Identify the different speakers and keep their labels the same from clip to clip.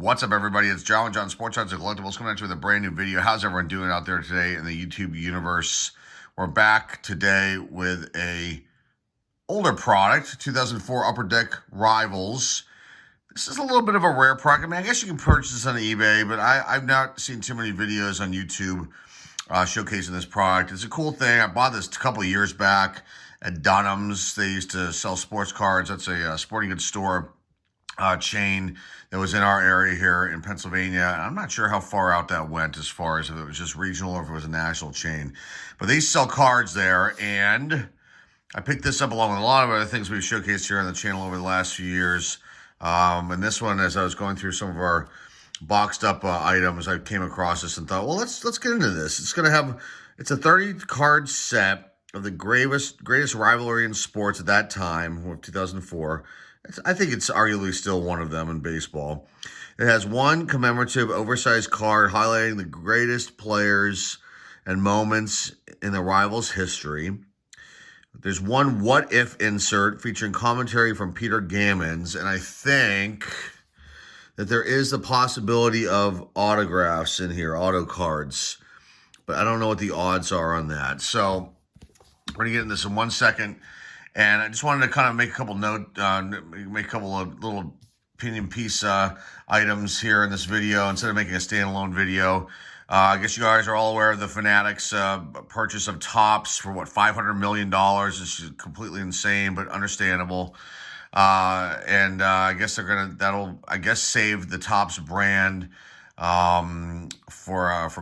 Speaker 1: What's up, everybody? It's John Sports Cards and Collectibles coming at you with a brand new video. How's everyone doing out there today in the YouTube universe? We're back today with a older product, 2004 Upper Deck Rivals. This is a little bit of a rare product. I mean, I guess you can purchase this on eBay, but I've not seen too many videos on YouTube showcasing this product. It's a cool thing. I bought this a couple of years back at Dunham's. They used to sell sports cards. That's a sporting goods store chain that was in our area here in Pennsylvania. I'm not sure how far out that went as far as if it was just regional or if it was a national chain. But they sell cards there, and I picked this up along with a lot of other things we've showcased here on the channel over the last few years. And this one, as I was going through some of our boxed up items, I came across this and thought, well, let's get into this. It's a 30 card set of the greatest rivalry in sports at that time, 2004. I think it's arguably still one of them in baseball. It has one commemorative oversized card highlighting the greatest players and moments in the Rivals' history. There's one what if insert featuring commentary from Peter Gammons, and I think that there is the possibility of autographs in here, auto cards, but I don't know what the odds are on that. So we're going to get into this in 1 second. And I just wanted to kind of make a couple of little opinion piece items here in this video instead of making a standalone video. I guess you guys are all aware of the Fanatics purchase of Topps for what, $500 million. It's completely insane, but understandable. I guess that'll save the Topps brand for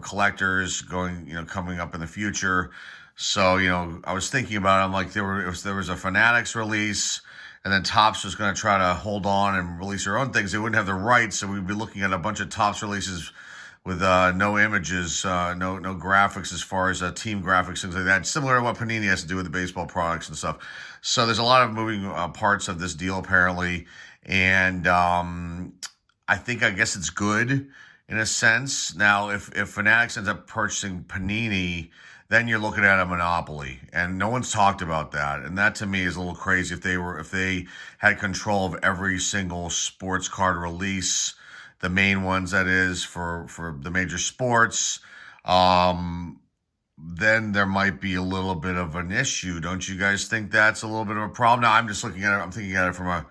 Speaker 1: collectors coming up in the future. So, I was thinking about it. I'm like, there was a Fanatics release, and then Topps was going to try to hold on and release their own things. They wouldn't have the rights, so we'd be looking at a bunch of Topps releases with no images, no graphics as far as team graphics, things like that. Similar to what Panini has to do with the baseball products and stuff. So there's a lot of moving parts of this deal, apparently. And I guess it's good in a sense. Now, if Fanatics ends up purchasing Panini, then you're looking at a monopoly, and no one's talked about that. And that to me is a little crazy. If they had control of every single sports card release, the main ones that is for the major sports, then there might be a little bit of an issue. Don't you guys think that's a little bit of a problem? Now I'm just looking at it. I'm thinking at it from a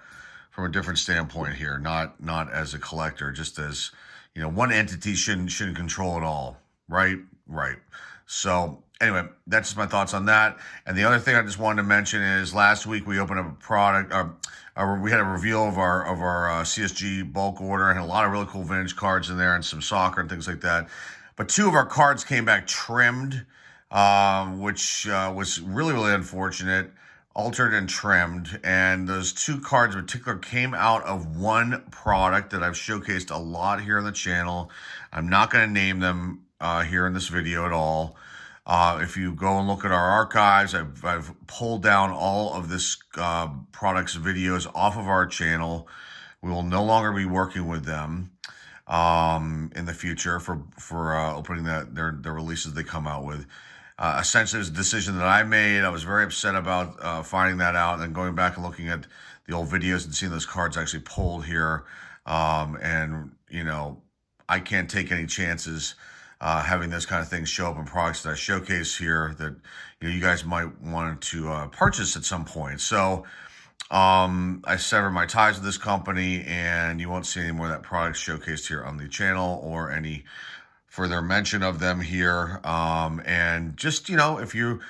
Speaker 1: different standpoint here, not as a collector, just as one entity shouldn't control it all, right? Right. So anyway, that's just my thoughts on that. And the other thing I just wanted to mention is last week we opened up a product. We had a reveal of our CSG bulk order and had a lot of really cool vintage cards in there and some soccer and things like that. But two of our cards came back trimmed, which was really, really unfortunate. Altered and trimmed. And those two cards in particular came out of one product that I've showcased a lot here on the channel. I'm not going to name them here in this video at all. If you go and look at our archives, I've pulled down all of this product's videos off of our channel. We will no longer be working with them in the future for opening their releases they come out with. Essentially, it was a decision that I made. I was very upset about finding that out and then going back and looking at the old videos and seeing those cards actually pulled here. I can't take any chances having this kind of thing show up in products that I showcase here that you guys might want to purchase at some point. So I sever my ties with this company, and you won't see any more of that product showcased here on the channel or any further mention of them here. And just if you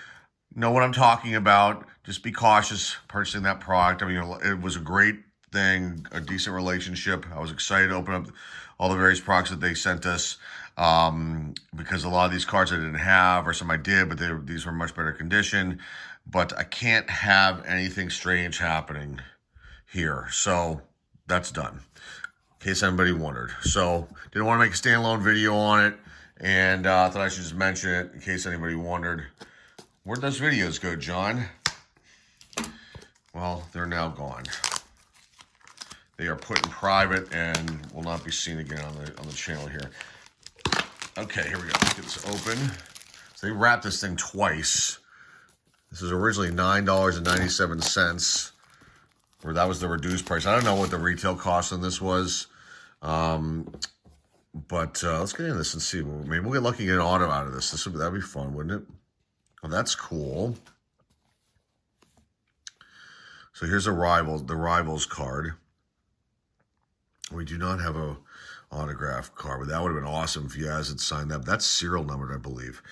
Speaker 1: know what I'm talking about, just be cautious purchasing that product. I mean, it was a great thing, a decent relationship. I was excited to open up all the various products that they sent us. Because a lot of these cards I didn't have, or some I did, but these were in much better condition. But I can't have anything strange happening here. So that's done, in case anybody wondered. So didn't want to make a standalone video on it, and thought I should just mention it in case anybody wondered. Where'd those videos go, John? Well, they're now gone. They are put in private and will not be seen again on the channel here. Okay, here we go. Let's get this open. So they wrapped this thing twice. This was originally $9.97, or that was the reduced price. I don't know what the retail cost on this was. But let's get into this and see. Maybe we'll get lucky and get an auto out of this. That'd be fun, wouldn't it? Well, that's cool. So here's the Rivals card. We do not have a autograph card, but that would have been awesome if you guys had signed up. That's serial numbered, I believe.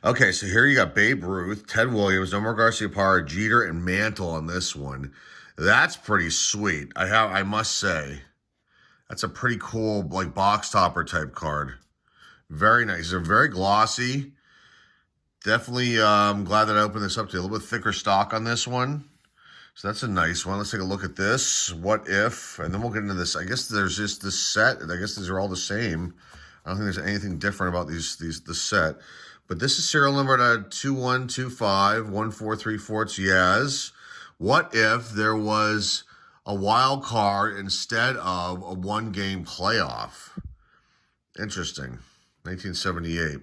Speaker 1: Okay, so here you got Babe Ruth, Ted Williams, Nomar Garciaparra, Jeter, and Mantle on this one. That's pretty sweet. I must say, that's a pretty cool, like, box topper type card. Very nice. They're very glossy. Definitely glad that I opened this up to a little bit thicker stock on this one. So that's a nice one. Let's take a look at this. What if? And then we'll get into this. I guess there's just this set. I guess these are all the same. I don't think there's anything different about this set. But this is serial number 21251434. It's Yaz. What if there was a wild card instead of a one-game playoff? Interesting. 1978.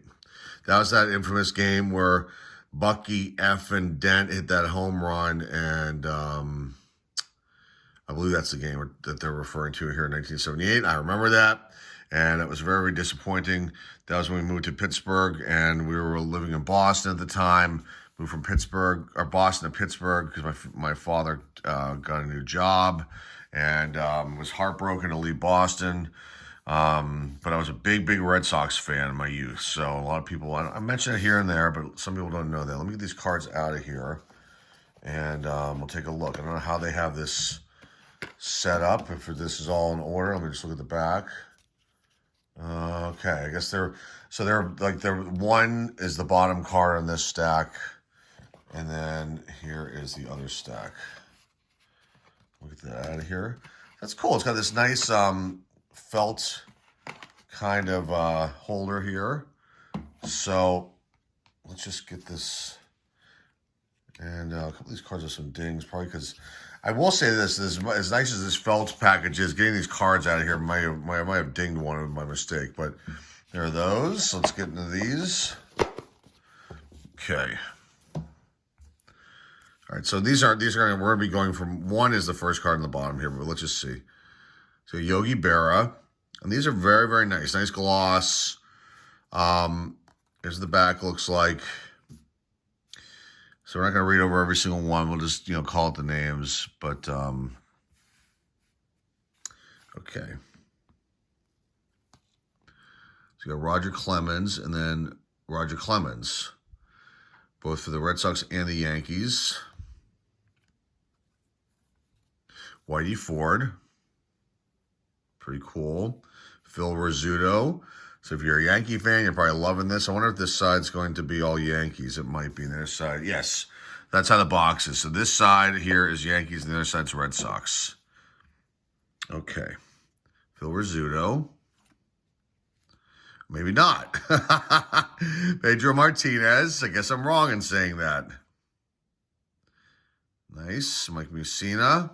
Speaker 1: That was that infamous game where Bucky, F, and Dent hit that home run, and I believe that's the game that they're referring to here in 1978. I remember that, and it was very, very disappointing. That was when we moved to Pittsburgh, and we were living in Boston at the time. Moved from Boston to Pittsburgh because my father got a new job, and was heartbroken to leave Boston. But I was a big Red Sox fan in my youth. So a lot of people, I mention it here and there, but some people don't know that. Let me get these cards out of here, and we'll take a look. I don't know how they have this set up, if this is all in order. Let me just look at the back. Okay, I guess they're one is the bottom card on this stack, and then here is the other stack. Look at that out of here. That's cool. It's got this nice felt kind of holder here. So let's just get this. And a couple of these cards have some dings, probably because I will say this: as nice as this felt package is, getting these cards out of here might have dinged one of my mistake. But there are those. Let's get into these. Okay. All right, so we're gonna be going from one is the first card on the bottom here, but let's just see. So Yogi Berra, and these are very, very nice. Nice gloss. Here's the back looks like. So we're not going to read over every single one. We'll just, call it the names. But, okay. So you got Roger Clemens and then Roger Clemens, both for the Red Sox and the Yankees. Whitey Ford. Pretty cool. Phil Rizzuto. So if you're a Yankee fan, you're probably loving this. I wonder if this side's going to be all Yankees. It might be. And the other side, yes, that's how the box is. So this side here is Yankees, and the other side's Red Sox. Okay. Phil Rizzuto. Maybe not. Pedro Martinez. I guess I'm wrong in saying that. Nice. Mike Mussina.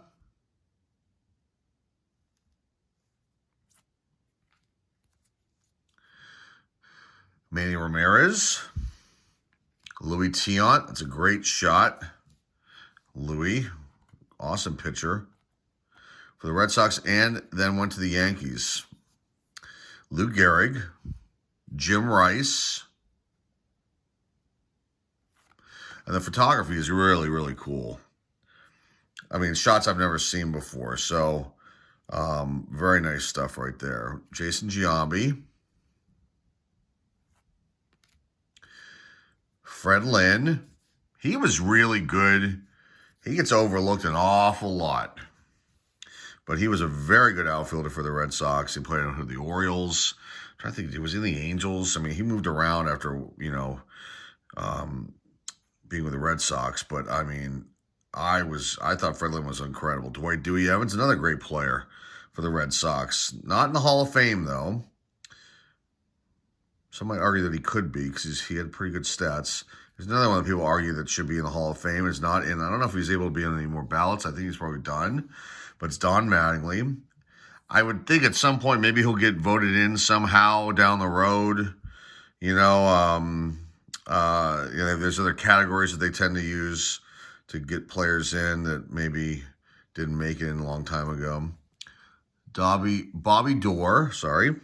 Speaker 1: Manny Ramirez, Louis Tiant. That's a great shot. Louis, awesome pitcher for the Red Sox, and then went to the Yankees. Lou Gehrig, Jim Rice, and the photography is really, really cool. I mean, shots I've never seen before. So, very nice stuff right there. Jason Giambi. Fred Lynn, he was really good. He gets overlooked an awful lot. But he was a very good outfielder for the Red Sox. He played on the Orioles. I'm trying to think, was he in the Angels? I mean, he moved around after, being with the Red Sox. But, I mean, I thought Fred Lynn was incredible. Dwight Dewey Evans, another great player for the Red Sox. Not in the Hall of Fame, though. Some might argue that he could be because he had pretty good stats. There's another one that people argue that should be in the Hall of Fame. It's not in. I don't know if he's able to be on any more ballots. I think he's probably done. But it's Don Mattingly. I would think at some point maybe he'll get voted in somehow down the road. There's other categories that they tend to use to get players in that maybe didn't make it in a long time ago. Bobby Dorr, sorry.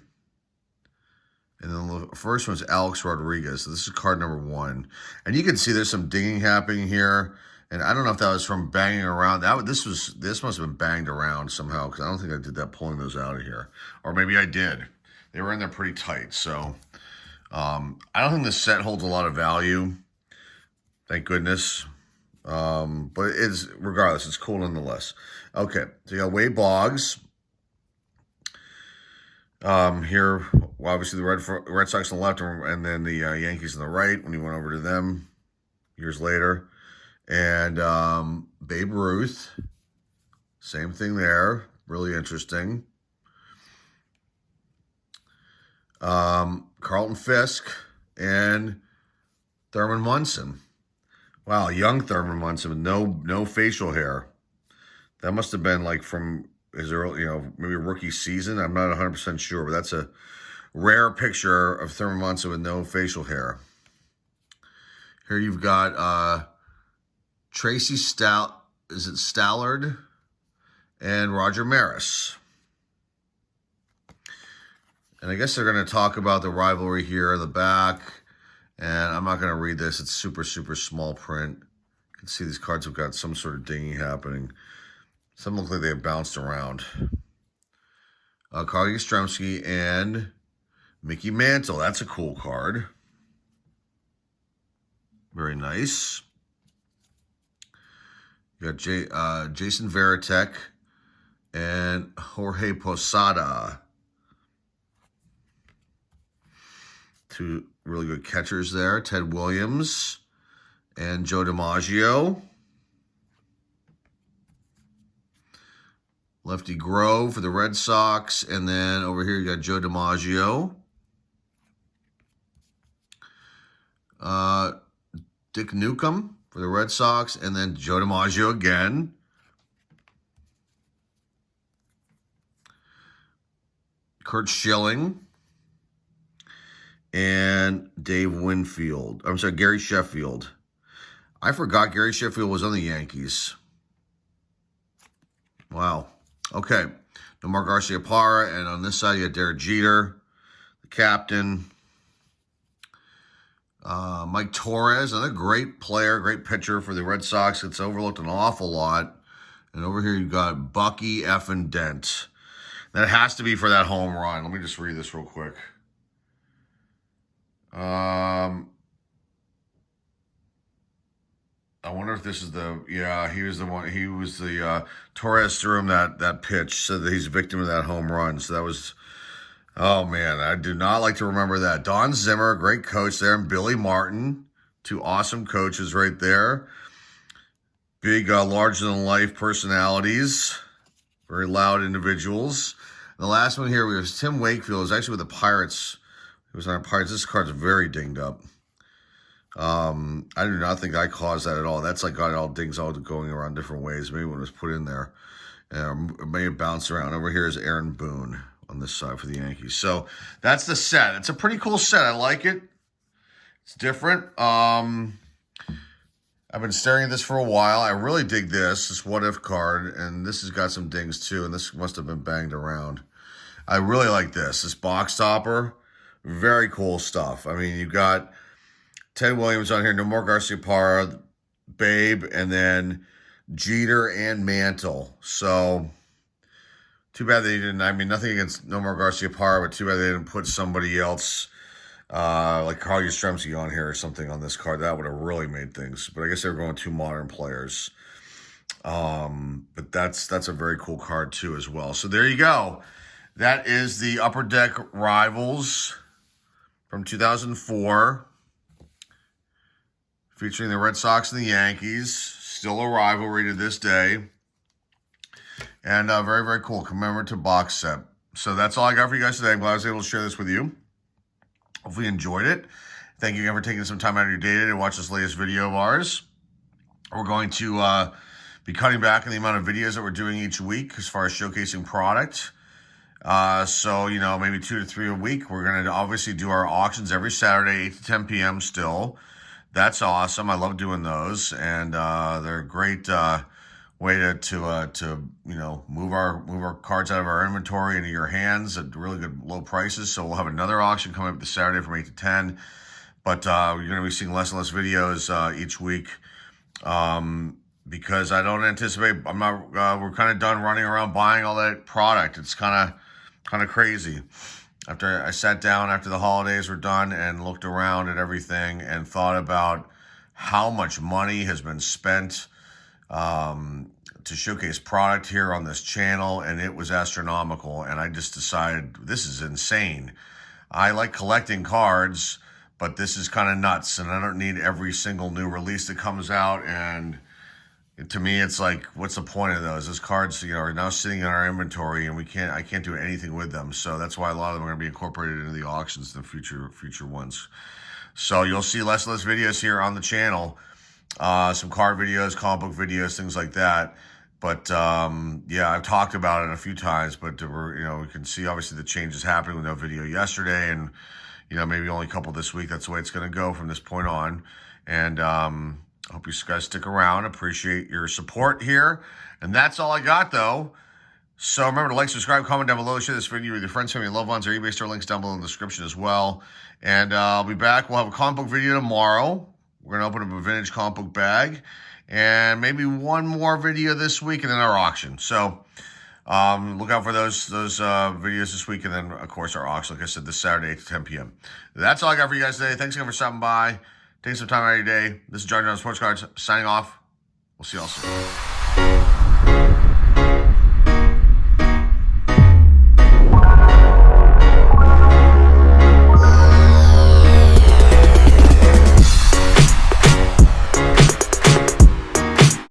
Speaker 1: And then the first one's Alex Rodriguez. So this is card number 1. And you can see there's some dinging happening here. And I don't know if that was from banging around. This must have been banged around somehow, because I don't think I did that pulling those out of here. Or maybe I did. They were in there pretty tight. So I don't think this set holds a lot of value. Thank goodness. But regardless, it's cool nonetheless. Okay, so you got Wade Boggs. Here, well, obviously the Red Sox on the left, and then the Yankees on the right when he went over to them years later. And Babe Ruth, same thing there. Really interesting. Carlton Fisk and Thurman Munson. Wow, young Thurman Munson with no facial hair. That must have been like from his early, maybe rookie season. I'm not 100% sure, but that's a rare picture of Thurman Munson with no facial hair. Here you've got Tracy Stallard and Roger Maris. And I guess they're going to talk about the rivalry here in the back. And I'm not going to read this. It's super, super small print. You can see these cards have got some sort of dinging happening. Some look like they have bounced around. Carl Yastrzemski and Mickey Mantle. That's a cool card. Very nice. You got Jason Varitek and Jorge Posada. Two really good catchers there. Ted Williams and Joe DiMaggio. Lefty Grove for the Red Sox. And then over here you got Joe DiMaggio. Dick Newcomb for the Red Sox. And then Joe DiMaggio again. Curt Schilling. And Dave Winfield. I'm sorry, Gary Sheffield. I forgot Gary Sheffield was on the Yankees. Wow. Okay. Nomar Garciaparra. And on this side, you got Derek Jeter, the captain. Mike Torres, another great player, great pitcher for the Red Sox. It's overlooked an awful lot. And over here, you've got Bucky effing Dent. That has to be for that home run. Let me just read this real quick. I wonder if this is he was the one. He was the Torres threw him that pitch, so that he's a victim of that home run. So that was, oh man, I do not like to remember that. Don Zimmer, great coach there, and Billy Martin, two awesome coaches right there. Big, larger than life personalities, very loud individuals. And the last one here, we have Tim Wakefield. It was actually with the Pirates. He was on our Pirates. This card's very dinged up. I do not think I caused that at all. That's like got all dings all going around different ways. Maybe when it was put in there, it may have bounced around. Over here is Aaron Boone on this side for the Yankees. So that's the set. It's a pretty cool set. I like it. It's different. I've been staring at this for a while. I really dig this What If card, and this has got some dings too, and this must have been banged around. I really like this box topper. Very cool stuff. I mean, you've got Ted Williams on here, Nomar Garciaparra, Babe, and then Jeter and Mantle. So, too bad they didn't. I mean, nothing against Nomar Garciaparra, but too bad they didn't put somebody else like Carl Yastrzemski on here or something on this card. That would have really made things. But I guess they were going two modern players. But that's a very cool card too as well. So there you go. That is the Upper Deck Rivals from 2004. Featuring the Red Sox and the Yankees. Still a rivalry to this day. And very, very cool commemorative box set. So that's all I got for you guys today. I'm glad I was able to share this with you. Hopefully you enjoyed it. Thank you again for taking some time out of your day to watch this latest video of ours. We're going to be cutting back on the amount of videos that we're doing each week as far as showcasing product. So, maybe 2 to 3 a week. We're going to obviously do our auctions every Saturday, 8 to 10 p.m. still. That's awesome. I love doing those. And they're great way to move our cards out of our inventory into your hands at really good low prices. So we'll have another auction coming up this Saturday from 8 to 10. But you're going to be seeing less and less videos each week, because I don't anticipate. I'm not. We're kind of done running around buying all that product. It's kind of crazy. After I sat down after the holidays were done and looked around at everything and thought about how much money has been spent to showcase product here on this channel, and it was astronomical. And I just decided this is insane. I like collecting cards, but this is kind of nuts, and I don't need every single new release that comes out. And to me, it's like, what's the point of those? Those cards, are now sitting in our inventory, and I can't do anything with them. So that's why a lot of them are going to be incorporated into the auctions in the future ones. So you'll see less and less videos here on the channel, some card videos, comic book videos, things like that. But yeah, I've talked about it a few times, but we can see obviously the changes happening with no video yesterday, and maybe only a couple this week. That's the way it's going to go from this point on. And I hope you guys stick around. Appreciate your support here. And that's all I got, though. So remember to like, subscribe, comment down below, share this video with your friends, family, loved ones. Our eBay store links down below in the description as well. And I'll be back. We'll have a comic book video tomorrow. We're going to open up a vintage comic book bag. And maybe one more video this week, and then our auction. So look out for those videos this week. And then, of course, our auction, like I said, this Saturday, 8 to 10 p.m. That's all I got for you guys today. Thanks again for stopping by. Take some time out of your day. This is John Sports Cards signing off. We'll see you all soon.